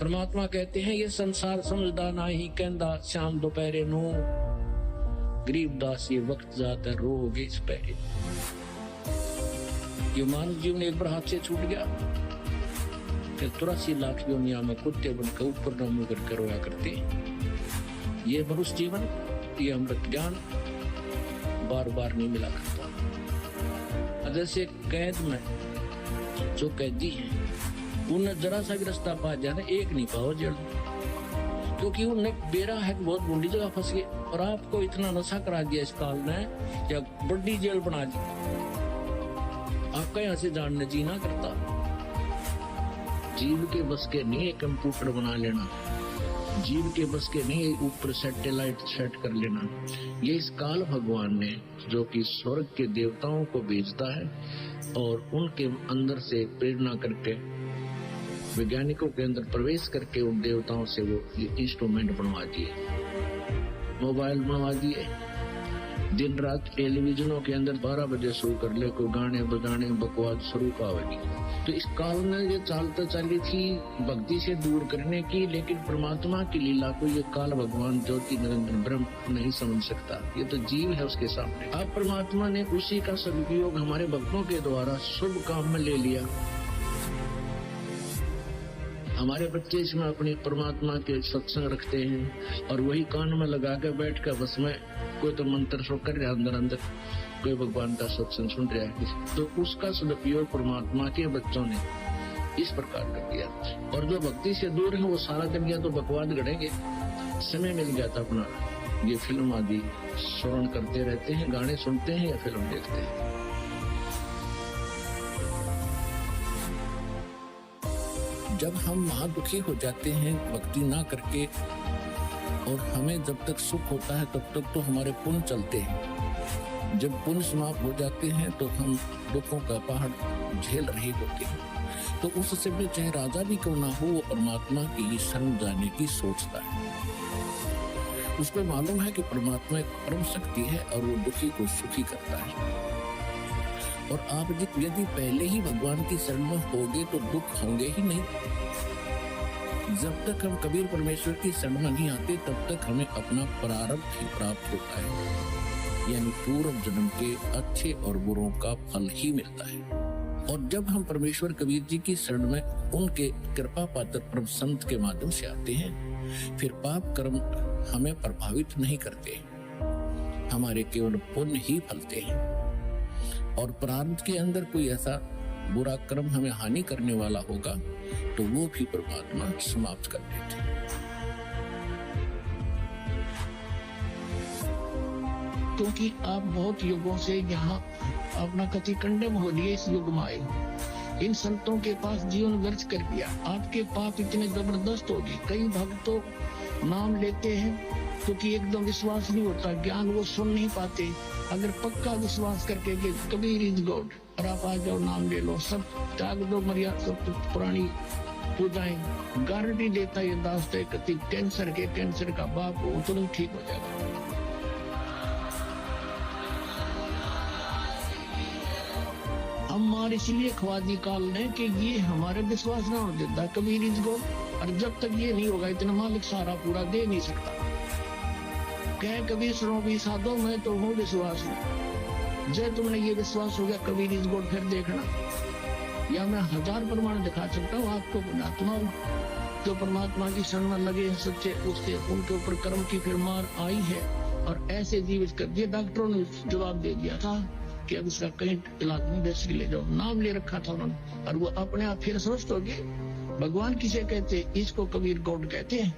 परमात्मा कहते हैं ये संसार समझदा ना ही कहंदा शाम दोपहरे नू गरीबदास ये वक्त जाता रोगे इस पहरे। ये मानव जीवन एक बार हाथ से छूट गया, फिर 83 लाख योनिया में कुत्ते बनकर ऊपर न मुंह करके रोया करते। ये मनुष्य जीवन, ये अमृत ज्ञान बार बार नहीं मिला करता। जैसे कैद में जो कैदी हैं उन्हें जरा सा भी रास्ता पा जाना, एक नहीं पाओ जेल, क्योंकि उन्हें बेरा है बहुत बूढ़ी जगह फंस गए। और आपको इतना नशा करा दिया इस काल ने या बड़ी जेल बना दी, आपका यहाँ से जानने जीना करता। जीव के बस के नहीं कंप्यूटर बना लेना, जीव के बस के नहीं ऊपर सैटेलाइट सेट कर लेना। ये इस काल भगवान ने जो कि स्वर्ग के देवताओं को भेजता है और उनके अंदर से प्रेरणा करके वैज्ञानिकों के अंदर प्रवेश करके उन देवताओं से वो इंस्ट्रूमेंट बनवा दिए, मोबाइल बनवा दिए। दिन रात टेलीविजनों के अंदर 12 बजे शुरू कर ले, कोई गाने बजाने बकवास शुरू का होगी। तो इस काल में ये चालता चाली थी भक्ति से दूर करने की, लेकिन परमात्मा की लीला को ये काल भगवान ज्योति निरंजन ब्रह्म नहीं समझ सकता। ये तो जीव है उसके सामने। अब परमात्मा ने उसी का सदुपयोग हमारे भक्तों के द्वारा शुभ काम में ले लिया। हमारे बच्चे इसमें अपनी परमात्मा के सत्संग रखते हैं और वही कान में लगा के बैठ कर बस में कोई तो मंत्र शो कर रहा है, अंदर अंदर कोई भगवान का सत्संग सुन रहा है। तो उसका सदुपयोग परमात्मा के बच्चों ने इस प्रकार कर दिया। और जो भक्ति से दूर है वो सारा कर दिया तो बकवाद गढ़ेंगे। समय मिल गया था अपना ये फिल्म आदि श्रवण करते रहते हैं, गाने सुनते हैं या फिल्म देखते हैं। जब हम महादुखी हो जाते हैं भक्ति ना करके, और हमें जब तक सुख होता है तब तक तो हमारे पुण्य चलते हैं। जब पुण्य समाप्त हो जाते हैं तो हम दुखों का पहाड़ झेल रहे होते हैं। तो उस समय चाहे राजा भी क्यों ना हो, वो परमात्मा की शरण जाने की सोचता है। उसको मालूम है कि परमात्मा एक परम शक्ति है और वो दुखी को सुखी करता है। और आप यदि पहले ही भगवान की शरण में होगे तो दुख होंगे ही नहीं। जब तक हम कबीर परमेश्वर की शरण में नहीं आते तब तक हमें अपना प्रारब्ध ही प्राप्त होता है, यानी पूर्व जन्म के अच्छे और बुरों का फल ही मिलता है। और जब हम परमेश्वर कबीर जी की शरण में उनके कृपा पात्र परम संत के माध्यम से आते हैं, फिर पाप कर्म हमें प्रभावित नहीं करते, हमारे केवल पुण्य ही फलते हैं। और प्रारब्ध के अंदर कोई ऐसा बुरा कर्म हमें हानि करने वाला होगा तो वो भी परमात्मा समाप्त कर देते हैं। क्योंकि आप बहुत युगों से यहाँ अपना कति कंडम हो लिए इस युग में आए, इन संतों के पास जीवन व्यर्थ कर दिया। आपके पाप इतने जबरदस्त हो गए। कई भक्त तो नाम लेते हैं क्योंकि एकदम विश्वास नहीं होता, ज्ञान वो सुन नहीं पाते। अगर पक्का विश्वास करके कि कबीर इज गॉड और आप आ जाओ नाम ले लो, सब त्याग दो, मर्यादा सब पुरानी पूजाएं, गारंटी देता ये दास कति कैंसर का बाप हो तुरंत ठीक हो जाएगा। हमारे इसलिए ख्वादी काल ने कि ये हमारे विश्वास ना हो देता कबीर इज गॉड, और जब तक ये नहीं होगा इतना मालिक सारा पूरा दे नहीं सकता। कह कबीर सुनो भी साधो मैं तो हूँ विश्वास में, जब तुमने ये विश्वास हो गया कबीर इज गॉड, फिर देखना, या मैं 1000 प्रमाण दिखा सकता हूँ आपको। पुण्यात्मा जो परमात्मा की शरण में लगे हैं सच्चे, उससे उनके ऊपर कर्म की फिर मार आई है और ऐसे जीवित कर दिए। डॉक्टरों ने जवाब दे दिया था कि अब इसका कहीं इलाज नहीं, बेसिक ले जाओ, नाम ले रखा था उन्होंने, और वो अपने आप फिर स्वस्थ हो गए। भगवान किसे कहते, इसको कबीर गॉड कहते हैं।